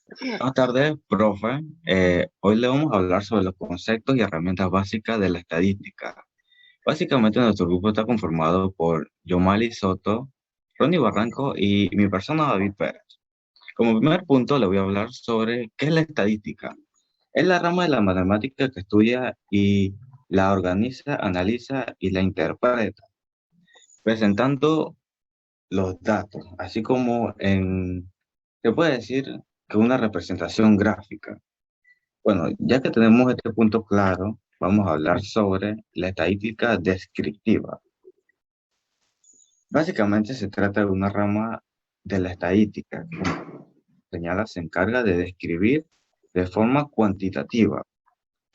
Buenas tardes, profe. Hoy le vamos a hablar sobre los conceptos y herramientas básicas de la estadística. Básicamente, nuestro grupo está conformado por Yomali Soto, Ronnie Barranco y mi persona David Pérez. Como primer punto, le voy a hablar sobre qué es la estadística. Es la rama de la matemática que estudia y la organiza, analiza y la interpreta, presentando los datos, así como se puede decir que una representación gráfica. Bueno, ya que tenemos este punto claro, vamos a hablar sobre la estadística descriptiva. Básicamente se trata de una rama de la estadística que, como señala, se encarga de describir de forma cuantitativa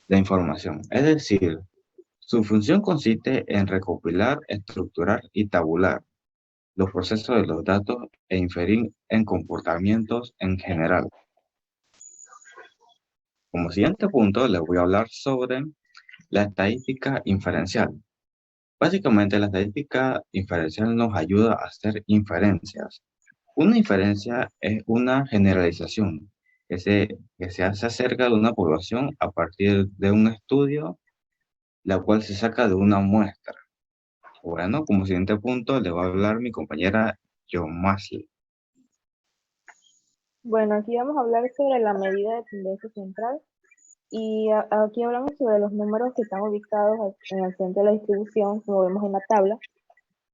la información. Es decir, su función consiste en recopilar, estructurar y tabular los procesos de los datos e inferir en comportamientos en general. Como siguiente punto, les voy a hablar sobre la estadística inferencial. Básicamente, la estadística inferencial nos ayuda a hacer inferencias. Una inferencia es una generalización que se hace acerca de una población a partir de un estudio, la cual se saca de una muestra. Bueno, como siguiente punto, le va a hablar mi compañera John Masley. Bueno, aquí vamos a hablar sobre la medida de tendencia central y aquí hablamos sobre los números que están ubicados en el centro de la distribución, como vemos en la tabla,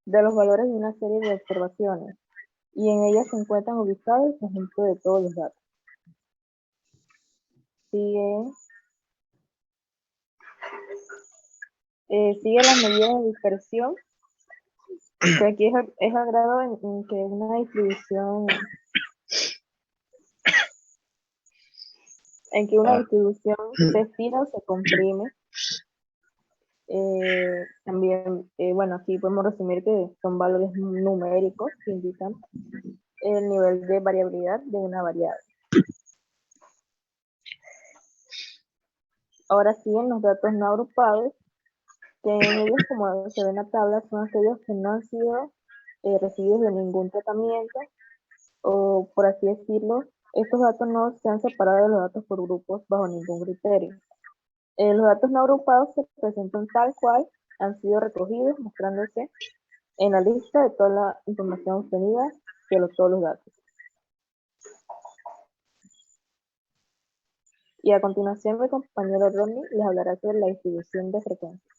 de los valores de una serie de observaciones y en ellas se encuentran ubicados el conjunto de todos los datos. Sigue, sigue las medidas de dispersión, que aquí es el grado en que una distribución, se estira o se comprime. También, bueno, aquí podemos resumir que son valores numéricos que indican el nivel de variabilidad de una variable. Ahora siguen los datos no agrupados, que en ellos, como se ve en la tabla, son aquellos que no han sido recibidos de ningún tratamiento, o por así decirlo, estos datos no se han separado de los datos por grupos bajo ningún criterio. Los datos no agrupados se presentan tal cual han sido recogidos, mostrándose en la lista de toda la información obtenida de todos los datos. Y a continuación mi compañero Ronnie les hablará sobre la distribución de frecuencia.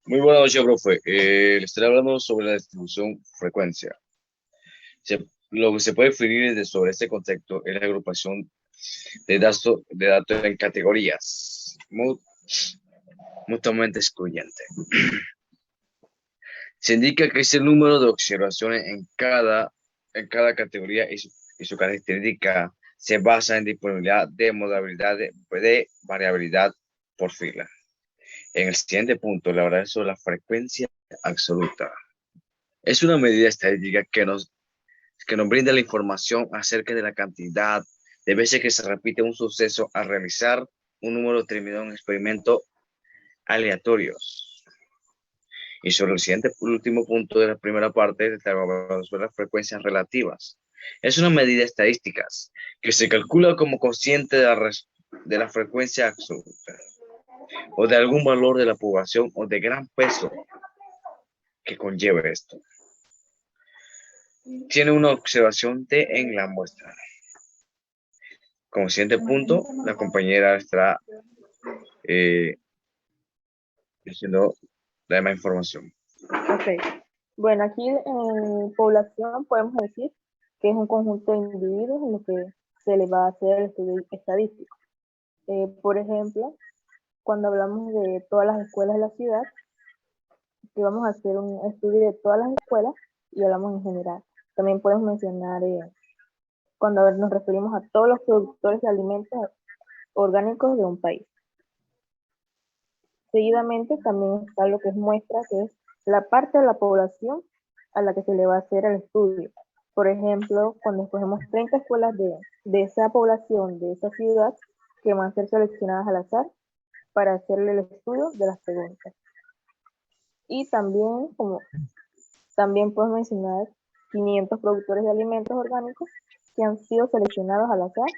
Muy buenas noches, profe. Le estaré hablando sobre la distribución frecuencia. Lo que se puede definir sobre este concepto es la agrupación de datos en categorías mutuamente excluyentes. Se indica que es el número de observaciones en cada categoría y su característica se basa en disponibilidad de modalidad de variabilidad por fila. En el siguiente punto, le hablaré sobre la frecuencia absoluta. Es una medida estadística que nos brinda la información acerca de la cantidad de veces que se repite un suceso al realizar un número determinado en experimentos aleatorios. Y sobre el siguiente, último punto de la primera parte, sobre las frecuencias relativas. Es una medida estadística que se calcula como consciente de la frecuencia absoluta o de algún valor de la población o de gran peso que conlleva esto. Tiene una observación de en la muestra. Como siguiente punto, la compañera estará diciendo la demás información. Ok. Bueno, aquí en población podemos decir que es un conjunto de individuos en lo que se le va a hacer el estudio estadístico. Por ejemplo, cuando hablamos de todas las escuelas de la ciudad, que vamos a hacer un estudio de todas las escuelas y hablamos en general. También podemos mencionar cuando nos referimos a todos los productores de alimentos orgánicos de un país. Seguidamente también está lo que es muestra, que es la parte de la población a la que se le va a hacer el estudio. Por ejemplo, cuando escogemos 30 escuelas de esa población, de esa ciudad, que van a ser seleccionadas al azar para hacerle el estudio de las preguntas. Y también podemos mencionar 500 productores de alimentos orgánicos que han sido seleccionados al azar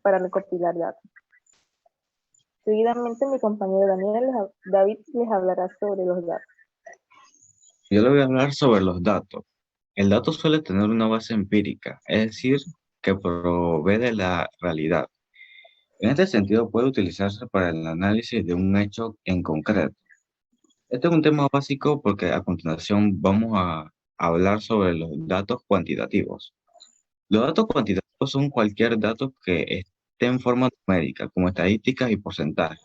para recopilar datos. Seguidamente mi compañero David les hablará sobre los datos. Yo le voy a hablar sobre los datos. El dato suele tener una base empírica, es decir, que provee de la realidad. En este sentido, puede utilizarse para el análisis de un hecho en concreto. Este es un tema básico porque a continuación vamos a hablar sobre los datos cuantitativos. Los datos cuantitativos son cualquier dato que esté en forma numérica, como estadísticas y porcentajes.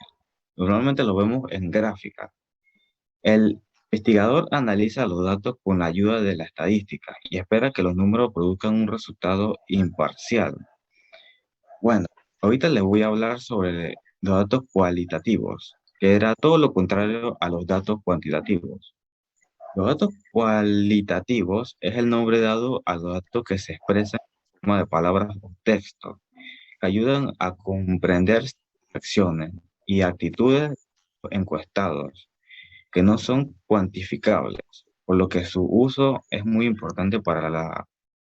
Normalmente lo vemos en gráficas. El investigador analiza los datos con la ayuda de la estadística y espera que los números produzcan un resultado imparcial. Bueno, ahorita les voy a hablar sobre los datos cualitativos, que era todo lo contrario a los datos cuantitativos. Los datos cualitativos es el nombre dado a los datos que se expresan en forma de palabras o textos, que ayudan a comprender acciones y actitudes encuestados que no son cuantificables, por lo que su uso es muy importante para la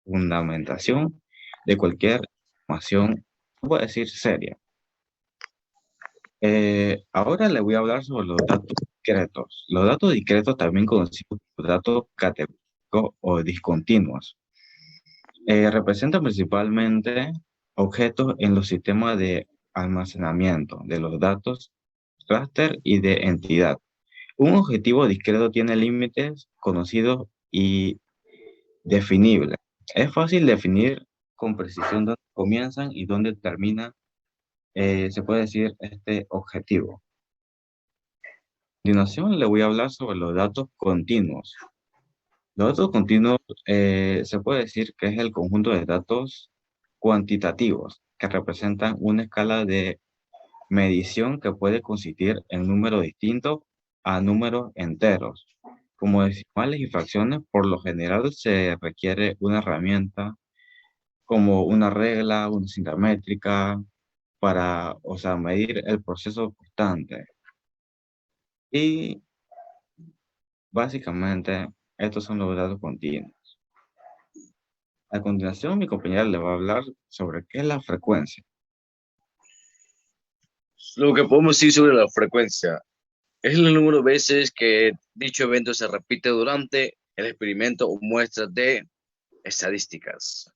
fundamentación de cualquier información, puedo decir, seria. Ahora le voy a hablar sobre los datos discretos. Los datos discretos, también conocidos como datos categóricos o discontinuos, representan principalmente objetos en los sistemas de almacenamiento de los datos, raster y de entidad. Un objetivo discreto tiene límites conocidos y definibles. Es fácil definir con precisión dónde comienzan y dónde termina, se puede decir, este objetivo. A continuación le voy a hablar sobre los datos continuos. Los datos continuos se puede decir que es el conjunto de datos cuantitativos que representan una escala de medición que puede consistir en números distintos a números enteros. Como decimales y fracciones, por lo general se requiere una herramienta como una regla, una cinta métrica, para, o sea, medir el proceso constante. Y básicamente, estos son los datos continuos. A continuación, mi compañera le va a hablar sobre qué es la frecuencia. Lo que podemos decir sobre la frecuencia es el número de veces que dicho evento se repite durante el experimento o muestra de estadísticas.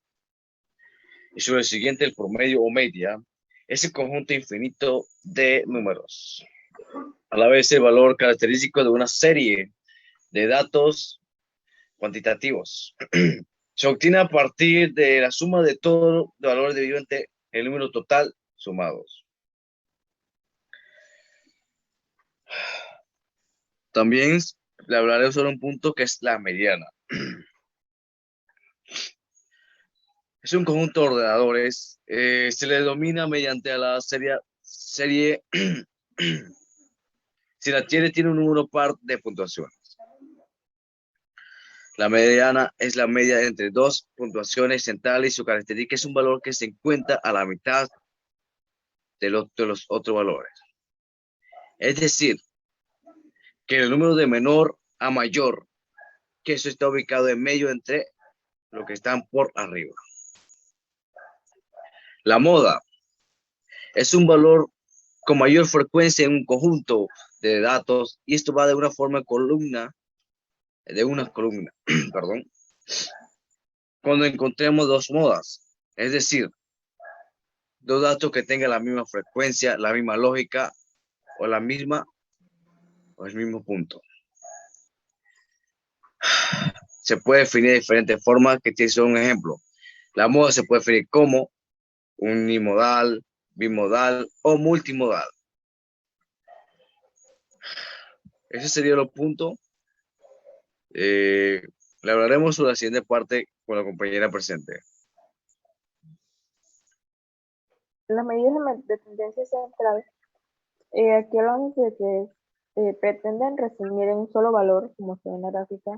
Y sobre el siguiente, el promedio o media, es el conjunto infinito de números. A la vez, el valor característico de una serie de datos cuantitativos. Se obtiene a partir de la suma de todos los valores dividido entre el número total sumados. También le hablaré sobre un punto que es la mediana. Es un conjunto de ordenadores. Se le denomina mediante la serie si la tiene un número par de puntuaciones. La mediana es la media entre dos puntuaciones centrales y su característica es un valor que se encuentra a la mitad de los otros valores. Es decir, que el número de menor a mayor, que eso está ubicado en medio entre lo que están por arriba. La moda es un valor con mayor frecuencia en un conjunto de datos y esto va de una forma columna, perdón, cuando encontremos dos modas, es decir, dos datos que tengan la misma frecuencia, la misma lógica o el mismo punto. Se puede definir de diferentes formas, que tiene un ejemplo. La moda se puede definir como unimodal, bimodal o multimodal. Ese sería el punto. Le hablaremos sobre la siguiente parte con la compañera presente. Las medidas de tendencia central, aquí hablamos de que pretenden resumir en un solo valor, como se ve en la gráfica,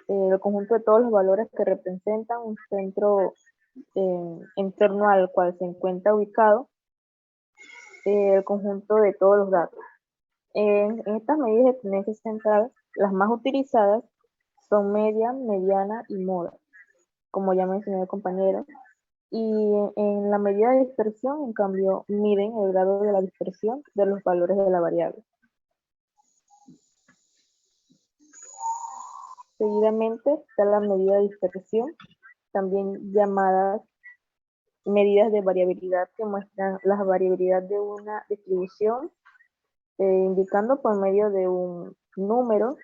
el conjunto de todos los valores que representan un centro en torno al cual se encuentra ubicado el conjunto de todos los datos. En estas medidas de tendencia central, las más utilizadas son media, mediana y moda, como ya mencionó el compañero. Y en la medida de dispersión, en cambio, miden el grado de la dispersión de los valores de la variable. Seguidamente está la medida de dispersión, también llamadas medidas de variabilidad, que muestran la variabilidad de una distribución, indicando por medio de un número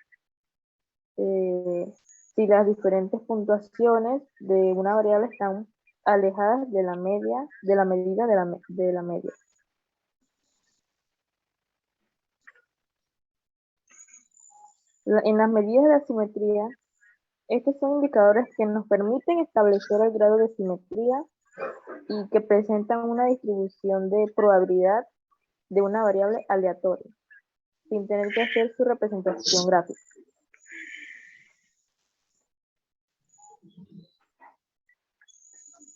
si las diferentes puntuaciones de una variable están alejadas de la media, de la medida de la media. En las medidas de asimetría, estos son indicadores que nos permiten establecer el grado de simetría y que presentan una distribución de probabilidad de una variable aleatoria, sin tener que hacer su representación gráfica.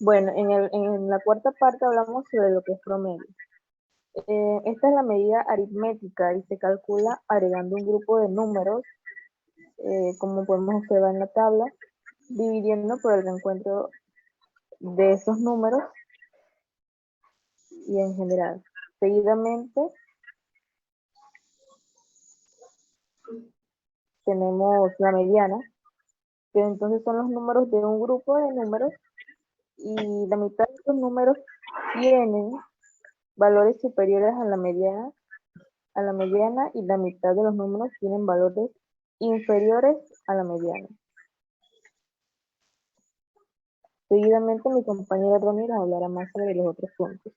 Bueno, en la cuarta parte hablamos sobre lo que es promedio. Esta es la medida aritmética y se calcula agregando un grupo de números, como podemos observar en la tabla, dividiendo por el reencuentro de esos números y en general. Seguidamente tenemos la mediana, que entonces son los números de un grupo de números y la mitad de estos números tienen valores superiores a la mediana y la mitad de los números tienen valores inferiores a la mediana. Seguidamente mi compañera Ronnie nos hablará más sobre los otros puntos.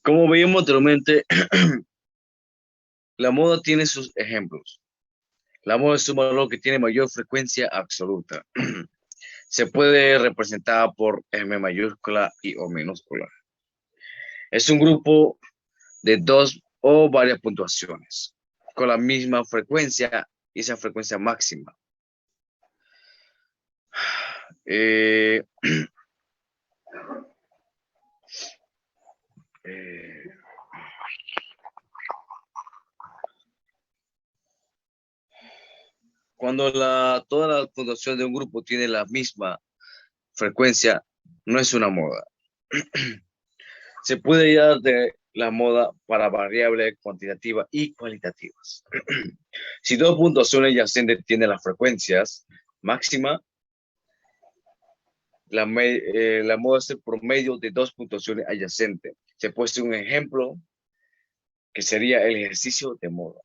Como veíamos anteriormente, la moda tiene sus ejemplos. La moda es un valor que tiene mayor frecuencia absoluta. Se puede representar por M mayúscula y O minúscula. Es un grupo de dos o varias puntuaciones con la misma frecuencia y esa frecuencia máxima. Cuando toda la puntuación de un grupo tiene la misma frecuencia, no es una moda. Se puede dar de la moda para variables cuantitativas y cualitativas. Si dos puntuaciones adyacentes tienen las frecuencias máxima, la moda es el promedio de dos puntuaciones adyacentes. Se puede hacer un ejemplo que sería el ejercicio de moda.